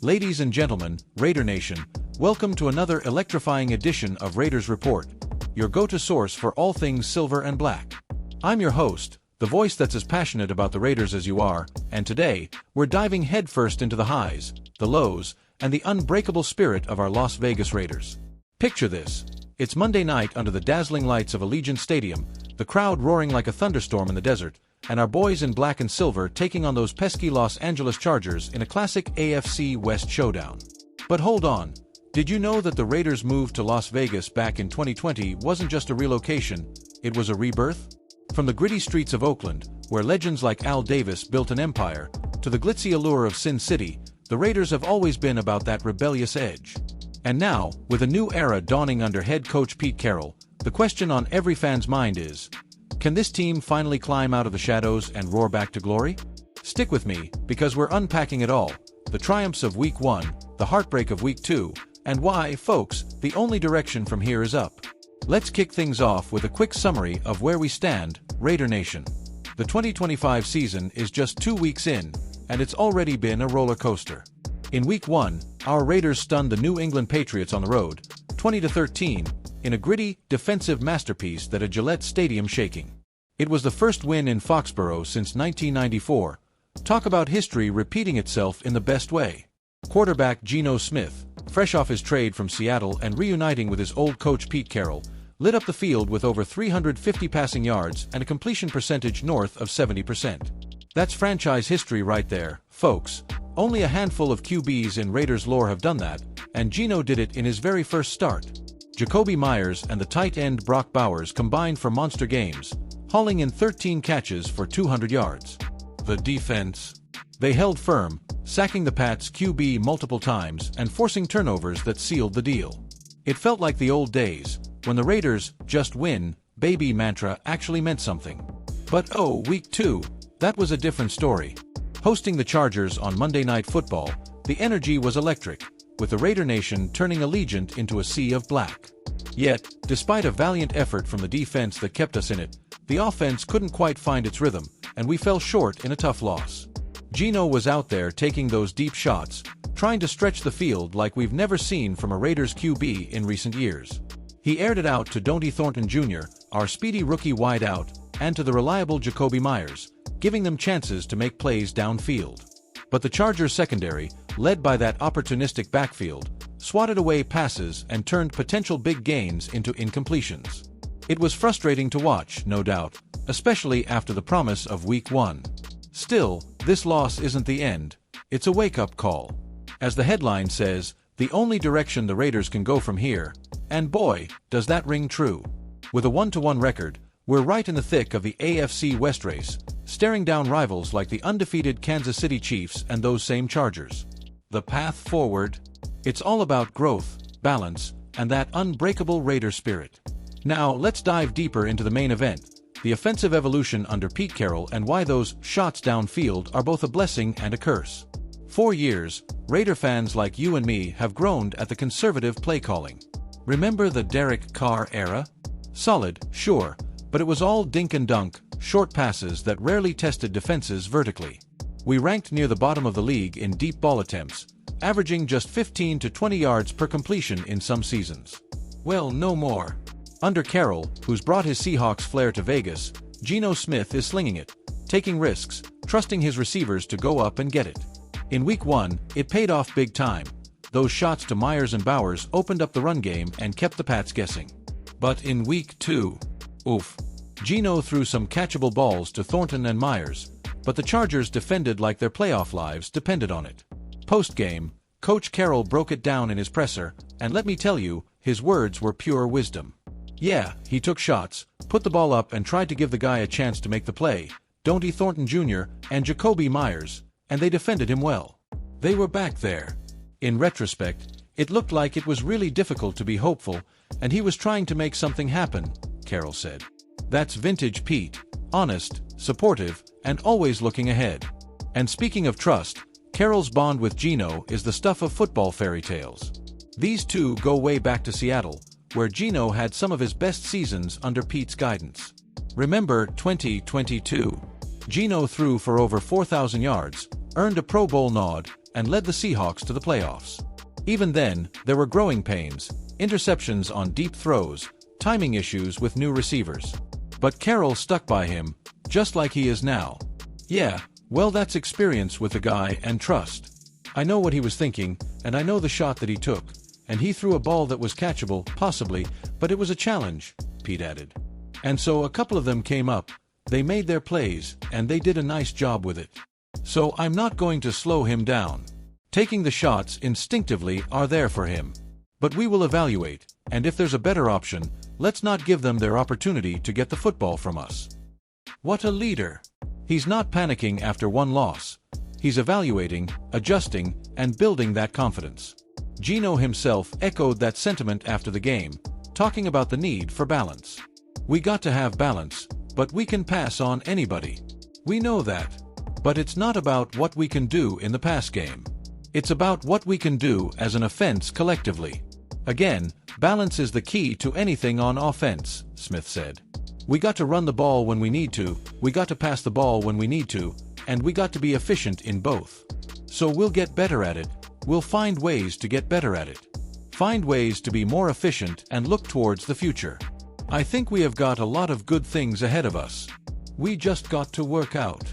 Ladies and gentlemen, Raider Nation, welcome to another electrifying edition of Raiders Report, your go-to source for all things silver and black. I'm your host, the voice that's as passionate about the Raiders as you are, and today, we're diving headfirst into the highs, the lows, and the unbreakable spirit of our Las Vegas Raiders. Picture this. It's Monday night under the dazzling lights of Allegiant Stadium, the crowd roaring like a thunderstorm in the desert, and our boys in black and silver taking on those pesky Los Angeles Chargers in a classic AFC West showdown. But hold on, did you know that the Raiders' move to Las Vegas back in 2020 wasn't just a relocation, it was a rebirth? From the gritty streets of Oakland, where legends like Al Davis built an empire, to the glitzy allure of Sin City, the Raiders have always been about that rebellious edge. And now, with a new era dawning under head coach Pete Carroll, the question on every fan's mind is, can this team finally climb out of the shadows and roar back to glory? Stick with me, because we're unpacking it all, the triumphs of Week 1, the heartbreak of Week 2, and why, folks, the only direction from here is up. Let's kick things off with a quick summary of where we stand, Raider Nation. The 2025 season is just 2 weeks in, and it's already been a roller coaster. In Week 1, our Raiders stunned the New England Patriots on the road, 20-13, in a gritty, defensive masterpiece that had Gillette Stadium shaking. It was the first win in Foxborough since 1994. Talk about history repeating itself in the best way. Quarterback Geno Smith, fresh off his trade from Seattle and reuniting with his old coach Pete Carroll, lit up the field with over 350 passing yards and a completion percentage north of 70%. That's franchise history right there, folks. Only a handful of QBs in Raiders lore have done that, and Geno did it in his very first start. Jacoby Myers and the tight end Brock Bowers combined for monster games, hauling in 13 catches for 200 yards. The defense. They held firm, sacking the Pats' QB multiple times and forcing turnovers that sealed the deal. It felt like the old days, when the Raiders' just win, baby mantra actually meant something. But oh, Week 2, that was a different story. Hosting the Chargers on Monday Night Football, the energy was electric, with the Raider Nation turning Allegiant into a sea of black. Yet, despite a valiant effort from the defense that kept us in it, the offense couldn't quite find its rhythm, and we fell short in a tough loss. Geno was out there taking those deep shots, trying to stretch the field like we've never seen from a Raiders QB in recent years. He aired it out to Jeanty Thornton Jr., our speedy rookie wideout, and to the reliable Jacoby Myers, giving them chances to make plays downfield. But the Chargers secondary, led by that opportunistic backfield, swatted away passes and turned potential big gains into incompletions. It was frustrating to watch, no doubt, especially after the promise of Week 1. Still, this loss isn't the end, it's a wake-up call. As the headline says, the only direction the Raiders can go from here, and boy, does that ring true. With a 1-1 record, we're right in the thick of the AFC West race, staring down rivals like the undefeated Kansas City Chiefs and those same Chargers. The path forward? It's all about growth, balance, and that unbreakable Raider spirit. Now, let's dive deeper into the main event, the offensive evolution under Pete Carroll and why those shots downfield are both a blessing and a curse. For years, Raider fans like you and me have groaned at the conservative play calling. Remember the Derek Carr era? Solid, sure, but it was all dink and dunk, short passes that rarely tested defenses vertically. We ranked near the bottom of the league in deep ball attempts, averaging just 15 to 20 yards per completion in some seasons. Well, no more. Under Carroll, who's brought his Seahawks flair to Vegas, Geno Smith is slinging it, taking risks, trusting his receivers to go up and get it. In Week 1, it paid off big time. Those shots to Myers and Bowers opened up the run game and kept the Pats guessing. But in Week 2, oof. Geno threw some catchable balls to Thornton and Myers, but the Chargers defended like their playoff lives depended on it. Post-game, Coach Carroll broke it down in his presser, and let me tell you, his words were pure wisdom. Yeah, he took shots, put the ball up and tried to give the guy a chance to make the play, Jeanty Thornton Jr. and Jacoby Myers, and they defended him well. They were back there. In retrospect, it looked like it was really difficult to be hopeful, and he was trying to make something happen, Carroll said. That's vintage Pete, honest, supportive, and always looking ahead. And speaking of trust, Carroll's bond with Geno is the stuff of football fairy tales. These two go way back to Seattle, where Geno had some of his best seasons under Pete's guidance. Remember 2022? Geno threw for over 4,000 yards, earned a Pro Bowl nod, and led the Seahawks to the playoffs. Even then, there were growing pains, interceptions on deep throws, timing issues with new receivers. But Carroll stuck by him, just like he is now. Yeah, well, that's experience with the guy and trust. I know what he was thinking, and I know the shot that he took, and he threw a ball that was catchable, possibly, but it was a challenge, Pete added. And so a couple of them came up, they made their plays, and they did a nice job with it. So I'm not going to slow him down. Taking the shots instinctively are there for him. But we will evaluate, and if there's a better option, let's not give them their opportunity to get the football from us. What a leader! He's not panicking after one loss. He's evaluating, adjusting, and building that confidence. Gino himself echoed that sentiment after the game, talking about the need for balance. We got to have balance, but we can pass on anybody. We know that. But it's not about what we can do in the pass game. It's about what we can do as an offense collectively. Again, balance is the key to anything on offense, Smith said. We got to run the ball when we need to, we got to pass the ball when we need to, and we got to be efficient in both. So we'll get better at it, we'll find ways to get better at it. Find ways to be more efficient and look towards the future. I think we have got a lot of good things ahead of us. We just got to work out.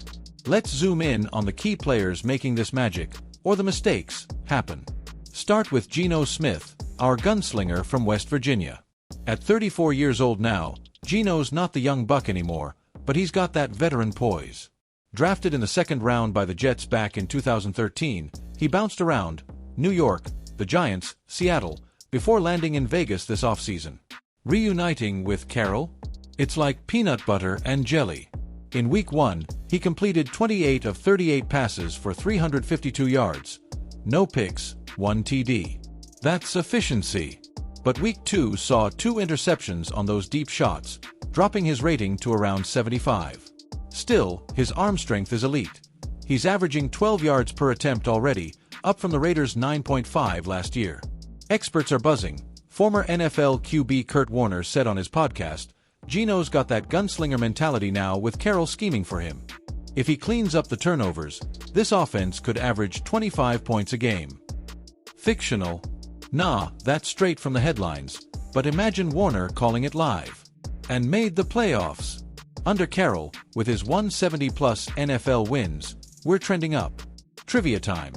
Let's zoom in on the key players making this magic, or the mistakes, happen. Start with Geno Smith, our gunslinger from West Virginia. At 34 years old now, Geno's not the young buck anymore, but he's got that veteran poise. Drafted in the second round by the Jets back in 2013, he bounced around New York, the Giants, Seattle, before landing in Vegas this offseason. Reuniting with Carroll? It's like peanut butter and jelly. In Week 1, he completed 28 of 38 passes for 352 yards. No picks, 1 TD. That's efficiency. But Week 2 saw 2 interceptions on those deep shots, dropping his rating to around 75. Still, his arm strength is elite. He's averaging 12 yards per attempt already, up from the Raiders' 9.5 last year. Experts are buzzing. Former NFL QB Kurt Warner said on his podcast, Geno's got that gunslinger mentality now with Carroll scheming for him. If he cleans up the turnovers, this offense could average 25 points a game. Fictional? Nah, that's straight from the headlines, but imagine Warner calling it live. And made the playoffs. Under Carroll, with his 170-plus NFL wins, we're trending up. Trivia time.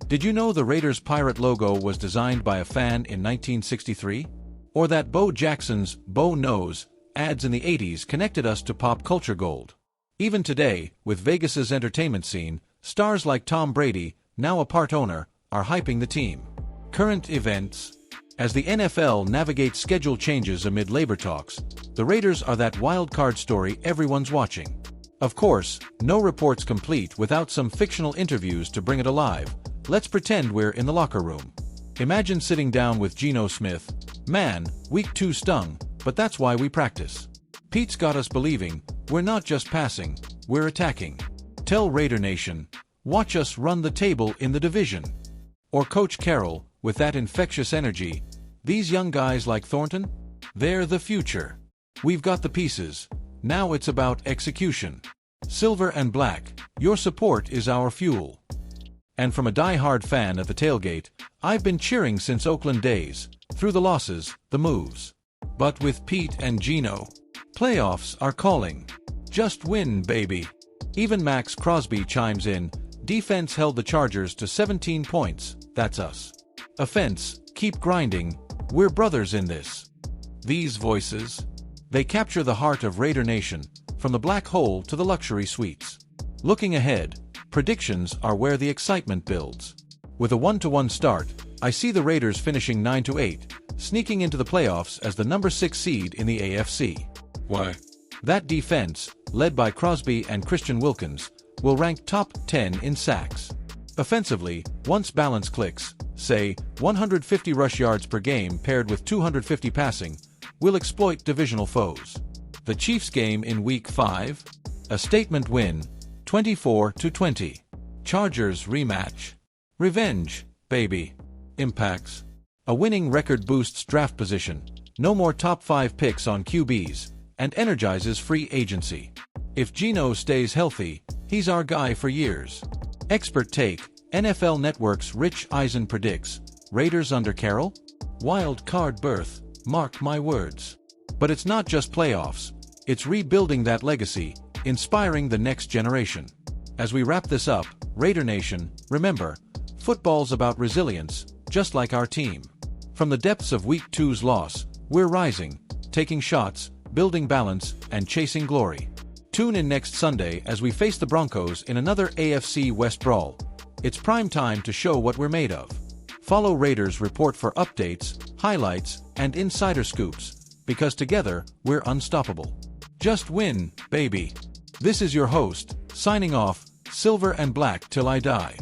Did you know the Raiders' pirate logo was designed by a fan in 1963? Or that Bo Jackson's Bo Knows ads in the 80s connected us to pop culture gold? Even today, with Vegas's entertainment scene, stars like Tom Brady, now a part owner, are hyping the team. Current events. As the NFL navigates schedule changes amid labor talks, the Raiders are that wild card story everyone's watching. Of course, no report's complete without some fictional interviews to bring it alive. Let's pretend we're in the locker room. Imagine sitting down with Geno Smith. Man, Week 2 stung, but that's why we practice. Pete's got us believing, we're not just passing, we're attacking. Tell Raider Nation, watch us run the table in the division. Or Coach Carroll, with that infectious energy, these young guys like Thornton? They're the future. We've got the pieces, now it's about execution. Silver and black, your support is our fuel. And from a die-hard fan at the tailgate, I've been cheering since Oakland days, through the losses, the moves. But with Pete and Geno, playoffs are calling. Just win, baby. Even Max Crosby chimes in, defense held the Chargers to 17 points, that's us. Offense, keep grinding, we're brothers in this. These voices, they capture the heart of Raider Nation, from the black hole to the luxury suites. Looking ahead, predictions are where the excitement builds. With a 1-1 start, I see the Raiders finishing 9-8, sneaking into the playoffs as the number 6 seed in the AFC. Why? That defense, led by Crosby and Christian Wilkins, will rank top 10 in sacks. Offensively, once balance clicks, say, 150 rush yards per game paired with 250 passing, will exploit divisional foes. The Chiefs game in Week 5? A statement win, 24-20. Chargers rematch. Revenge, baby. Impacts. A winning record boosts draft position, no more top 5 picks on QBs, and energizes free agency. If Geno stays healthy, he's our guy for years. Expert take, NFL Network's Rich Eisen predicts, Raiders under Carroll? Wild card berth, mark my words. But it's not just playoffs, it's rebuilding that legacy, inspiring the next generation. As we wrap this up, Raider Nation, remember, football's about resilience, just like our team. From the depths of Week 2's loss, we're rising, taking shots, building balance, and chasing glory. Tune in next Sunday as we face the Broncos in another AFC West brawl. It's prime time to show what we're made of. Follow Raiders Report for updates, highlights, and insider scoops, because together, we're unstoppable. Just win, baby. This is your host, signing off, Silver and Black till I die.